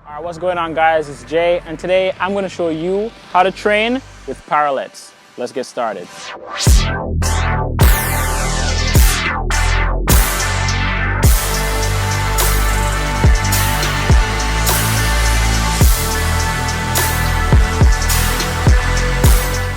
Alright, what's going on guys? It's Jay, and today I'm going to show you how to train with parallettes. Let's get started.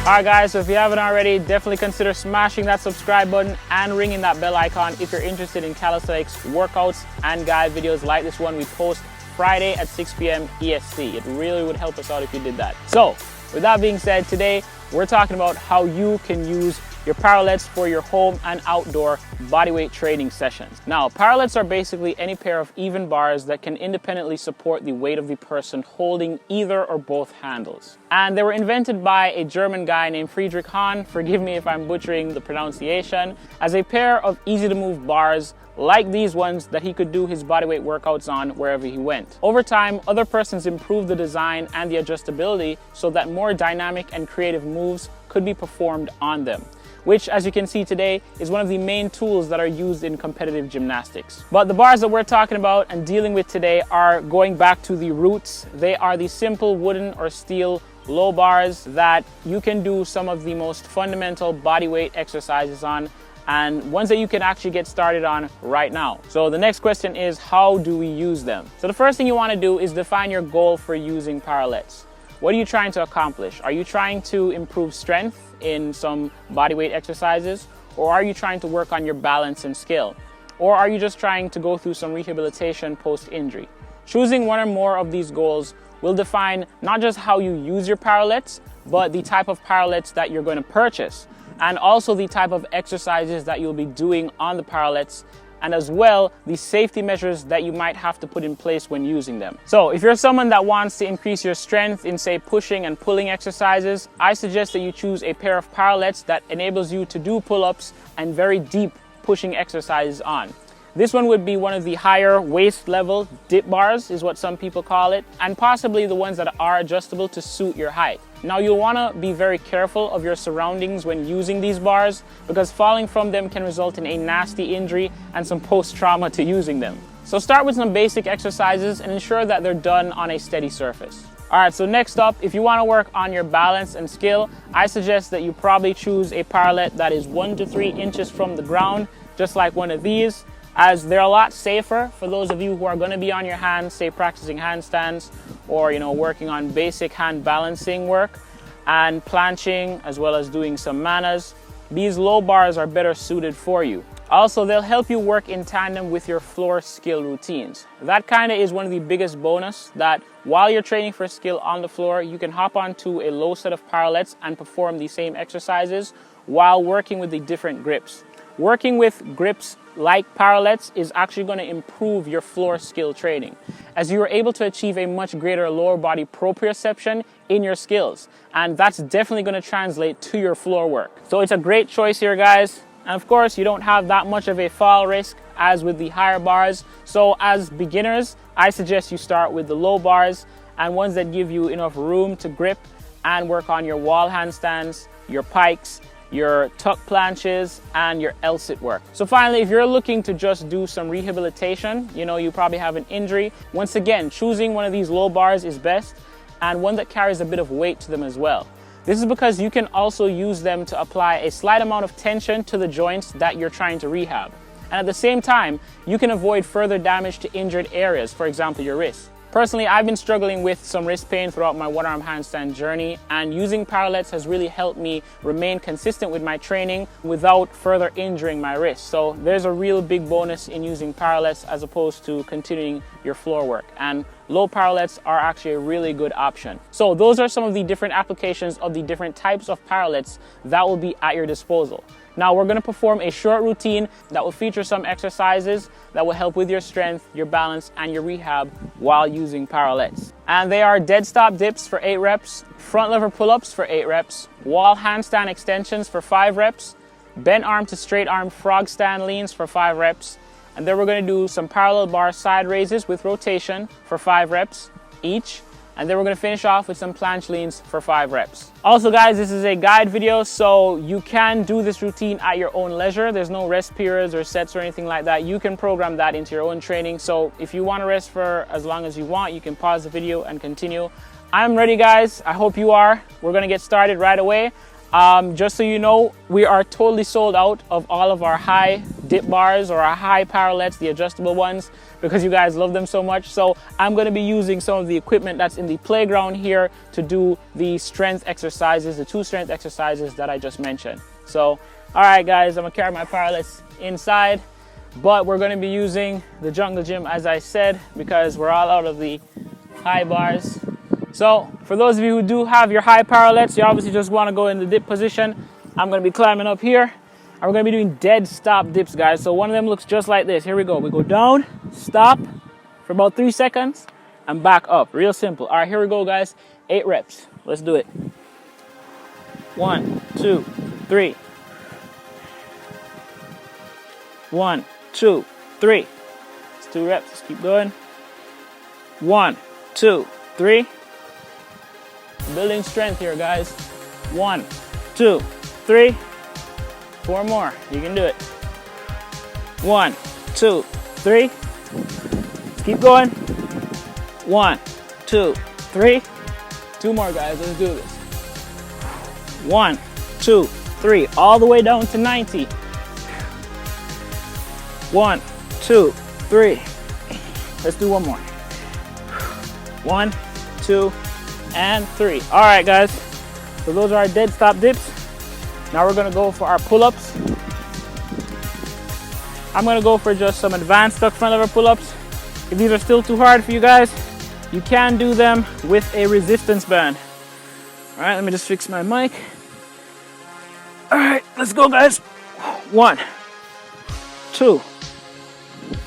Alright guys, so if you haven't already, definitely consider smashing that subscribe button and ringing that bell icon if you're interested in calisthenics workouts and guide videos like this one we post Friday at 6 p.m. EST. It really would help us out if you did that. So, with that being said, today we're talking about how you can use your parallettes for your home and outdoor bodyweight training sessions. Now, parallettes are basically any pair of even bars that can independently support the weight of the person holding either or both handles. And they were invented by a German guy named Friedrich Hahn, forgive me if I'm butchering the pronunciation, as a pair of easy to move bars like these ones that he could do his bodyweight workouts on wherever he went. Over time, other persons improved the design and the adjustability so that more dynamic and creative moves could be performed on them, which, as you can see today, is one of the main tools that are used in competitive gymnastics. But the bars that we're talking about and dealing with today are going back to the roots. They are the simple wooden or steel low bars that you can do some of the most fundamental bodyweight exercises on, and ones that you can actually get started on right now. So the next question is, how do we use them? So the first thing you want to do is define your goal for using parallettes. What are you trying to accomplish? Are you trying to improve strength in some bodyweight exercises? Or are you trying to work on your balance and skill? Or are you just trying to go through some rehabilitation post-injury? Choosing one or more of these goals will define not just how you use your parallettes, but the type of parallettes that you're going to purchase, and also the type of exercises that you'll be doing on the parallettes, and as well the safety measures that you might have to put in place when using them. So if you're someone that wants to increase your strength in, say, pushing and pulling exercises, I suggest that you choose a pair of parallettes that enables you to do pull-ups and very deep pushing exercises on. This one would be one of the higher waist level dip bars, is what some people call it, and possibly the ones that are adjustable to suit your height. Now, you'll want to be very careful of your surroundings when using these bars, because falling from them can result in a nasty injury and some post-trauma to using them. So start with some basic exercises and ensure that they're done on a steady surface. Alright, so next up, if you want to work on your balance and skill, I suggest that you probably choose a parallette that is 1 to 3 inches from the ground, just like one of these, as they're a lot safer for those of you who are going to be on your hands, say practicing handstands or working on basic hand balancing work and planching, as well as doing some manas. These low bars are better suited for you. Also, they'll help you work in tandem with your floor skill routines. That kind of is one of the biggest bonus, that while you're training for skill on the floor, you can hop onto a low set of parallettes and perform the same exercises while working with the different grips. Working with grips like parallettes is actually going to improve your floor skill training, as you are able to achieve a much greater lower body proprioception in your skills, and that's definitely going to translate to your floor work. So it's a great choice here, guys. And of course, you don't have that much of a fall risk as with the higher bars. So as beginners, I suggest you start with the low bars and ones that give you enough room to grip and work on your wall handstands, your pikes, your tuck planches, and your L-sit work. So finally, if you're looking to just do some rehabilitation, you probably have an injury, once again, choosing one of these low bars is best, and one that carries a bit of weight to them as well. This is because you can also use them to apply a slight amount of tension to the joints that you're trying to rehab. And at the same time, you can avoid further damage to injured areas, for example, your wrist. Personally, I've been struggling with some wrist pain throughout my one-arm handstand journey, and using parallettes has really helped me remain consistent with my training without further injuring my wrist. So there's a real big bonus in using parallettes as opposed to continuing your floor work. And low parallettes are actually a really good option. So those are some of the different applications of the different types of parallettes that will be at your disposal. Now we're going to perform a short routine that will feature some exercises that will help with your strength, your balance, and your rehab while using parallettes. And they are dead stop dips for 8 reps, front lever pull-ups for 8 reps, wall handstand extensions for 5 reps, bent arm to straight arm frog stand leans for 5 reps, and then we're going to do some parallel bar side raises with rotation for 5 reps each, And then we're gonna finish off with some planche leans for 5 reps. Also guys, this is a guide video, so you can do this routine at your own leisure. There's no rest periods or sets or anything like that. You can program that into your own training. So if you wanna rest for as long as you want, you can pause the video and continue. I'm ready guys, I hope you are. We're gonna get started right away. Just so you know, we are totally sold out of all of our high dip bars or our high parallettes, the adjustable ones, because you guys love them so much. So I'm going to be using some of the equipment that's in the playground here to do the strength exercises, the 2 strength exercises that I just mentioned. So, all right guys, I'm gonna carry my parallettes inside, but we're going to be using the jungle gym as I said, because we're all out of the high bars. So for those of you who do have your high parallettes, you obviously just want to go in the dip position. I'm going to be climbing up here, and we're going to be doing dead stop dips, guys. So one of them looks just like this. Here we go. We go down, stop for about 3 seconds, and back up. Real simple. All right, here we go, guys. 8 reps. Let's do it. 1, 2, 3. 1, 2, 3. It's 2 reps. Let's keep going. 1, 2, 3. Building strength here, guys. 1, 2, 3. 4 more. You can do it. 1, 2, 3. Let's keep going. 1, 2, 3. 2 more, guys. Let's do this. 1, 2, 3. All the way down to 90. 1, 2, 3. Let's do 1 more. 1, 2, and 3. All right, guys. So those are our dead stop dips. Now we're gonna go for our pull-ups. I'm gonna go for just some advanced tuck front lever pull-ups. If these are still too hard for you guys, you can do them with a resistance band. All right, let me just fix my mic. All right, let's go, guys. 1, 2,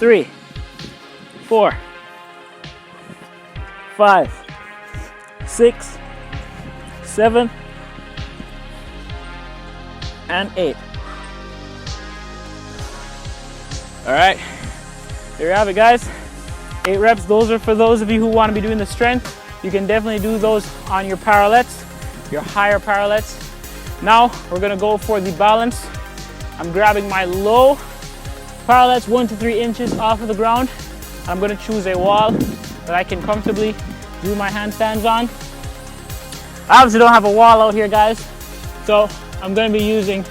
3, 4, 5, 6, 7, and 8. All right, there you have it, guys. 8 reps. Those are for those of you who want to be doing the strength. You can definitely do those on your parallettes, your higher parallettes. Now we're gonna go for the balance. I'm grabbing my low parallettes 1 to 3 inches off of the ground. I'm gonna choose a wall that I can comfortably do my handstands on. I obviously don't have a wall out here, guys, so I'm going to be using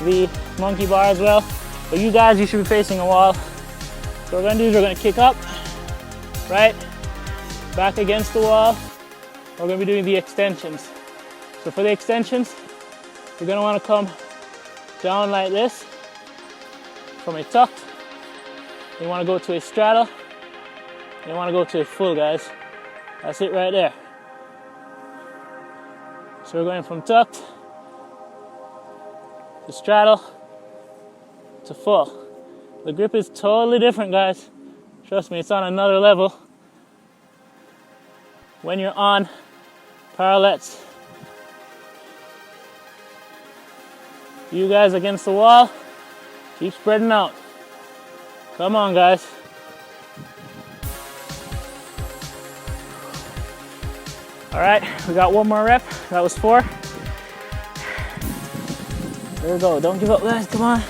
the monkey bar as well. But you guys, you should be facing a wall. So what we're going to do is we're going to kick up, right, back against the wall. We're going to be doing the extensions. So for the extensions, you're going to want to come down like this from a tuck. You want to go to a straddle. You want to go to a full, guys. That's it right there. So we're going from tucked to straddle to full. The grip is totally different, guys. Trust me, it's on another level when you're on parallettes. You guys against the wall, keep spreading out. Come on, guys. All right, we got 1 more rep. That was 4. There we go. Don't give up, guys. Come on.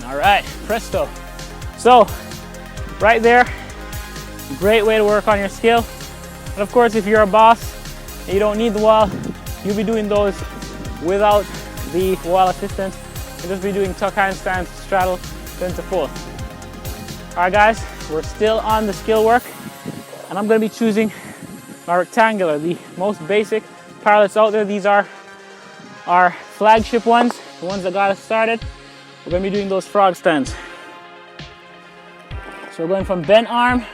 All right, presto. So, right there, great way to work on your skill. And of course, if you're a boss and you don't need the wall, you'll be doing those without the wall assistance. You'll just be doing tuck handstands, straddle, then to full. All right, guys, we're still on the skill work, and I'm going to be choosing my rectangular, the most basic parallettes out there. These are our flagship ones, the ones that got us started. We're going to be doing those frog stands. So we're going from bent arm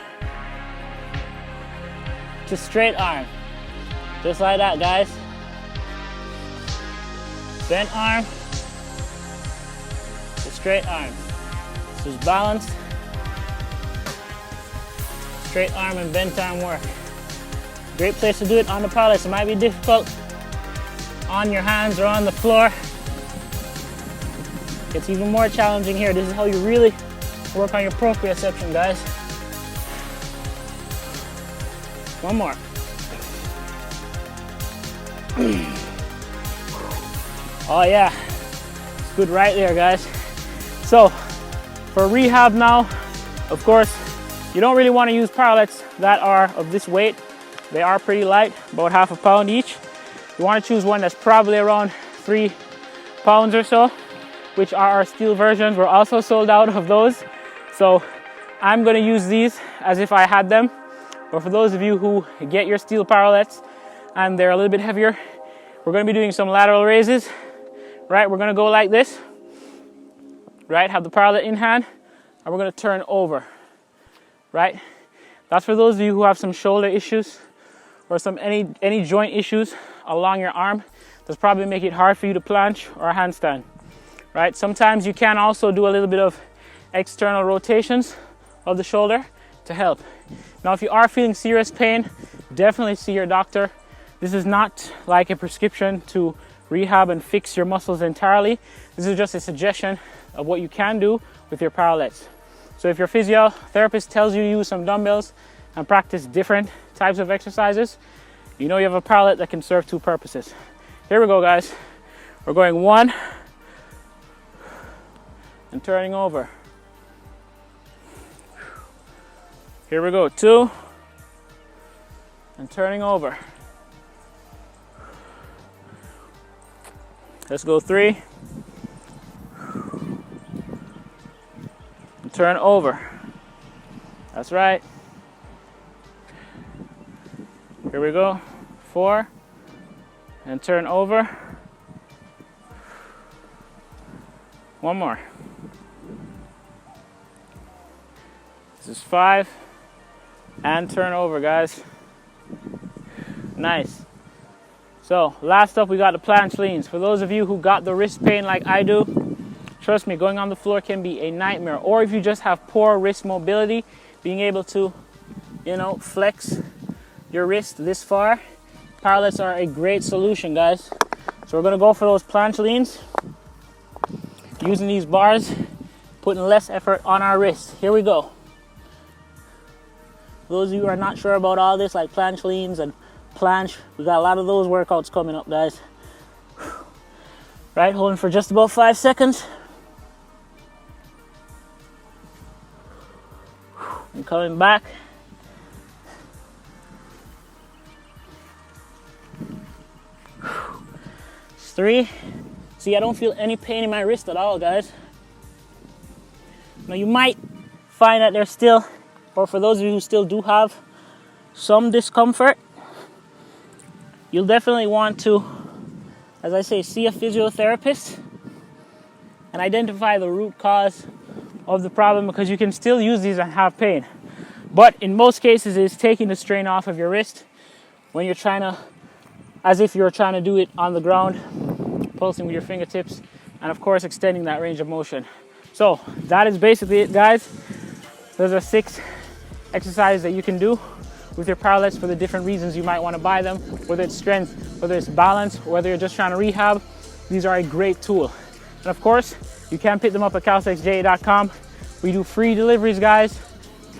to straight arm. Just like that, guys. Bent arm to straight arm. This is balanced. Straight arm and bent arm work. Great place to do it on the parallettes. It might be difficult on your hands or on the floor. It's even more challenging here. This is how you really work on your proprioception, guys. One more. Oh yeah, it's good right there, guys. So for rehab now, of course, you don't really want to use parallettes that are of this weight. They are pretty light, about half a pound each. You want to choose one that's probably around 3 pounds or so, which are our steel versions. We're also sold out of those. So I'm going to use these as if I had them. But for those of you who get your steel parallettes and they're a little bit heavier, we're going to be doing some lateral raises. Right, we're going to go like this. Right, have the parallette in hand, and we're going to turn over. Right, that's for those of you who have some shoulder issues or some any joint issues along your arm. That's probably make it hard for you to planche or handstand. Right, sometimes you can also do a little bit of external rotations of the shoulder to help. Now, if you are feeling serious pain, definitely see your doctor. This is not like a prescription to rehab and fix your muscles entirely. This is just a suggestion of what you can do with your parallettes. So if your physiotherapist tells you to use some dumbbells and practice different types of exercises, you know you have a parallette that can serve 2 purposes. Here we go, guys. We're going 1 and turning over. Here we go, 2 and turning over. Let's go 3 and turn over. That's right. Here we go, 4 and turn over. 1 more. This is 5 and turn over, guys. Nice. So last up, we got the planche leans. For those of you who got the wrist pain like I do, trust me, going on the floor can be a nightmare. Or if you just have poor wrist mobility, being able to, flex your wrist this far, parallettes are a great solution, guys. So we're gonna go for those planche leans, using these bars, putting less effort on our wrist. Here we go. Those of you who are not sure about all this, like planche leans and planche, we got a lot of those workouts coming up, guys. Right, holding for just about 5 seconds. And coming back. It's 3. See, I don't feel any pain in my wrist at all, guys. Now you might find that there's still, or for those of you who still do have some discomfort, you'll definitely want to, as I say, see a physiotherapist and identify the root cause of the problem, because you can still use these and have pain. But in most cases, it's taking the strain off of your wrist when you're trying to, as if you're trying to do it on the ground, pulsing with your fingertips, and of course, extending that range of motion. So that is basically it, guys. Those are 6 exercises that you can do with your parallettes for the different reasons you might want to buy them, whether it's strength, whether it's balance, whether you're just trying to rehab. These are a great tool. And of course, you can pick them up at calisthenicsja.com. We do free deliveries, guys,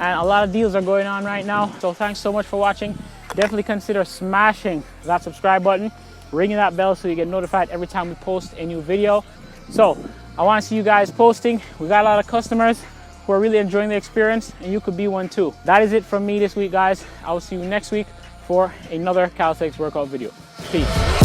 and a lot of deals are going on right now. So thanks so much for watching. Definitely consider smashing that subscribe button, ringing that bell so you get notified every time we post a new video. So I want to see you guys posting. We got a lot of customers who are really enjoying the experience, and you could be one too. That is it from me this week, guys. I will see you next week for another calisthenics workout video. Peace.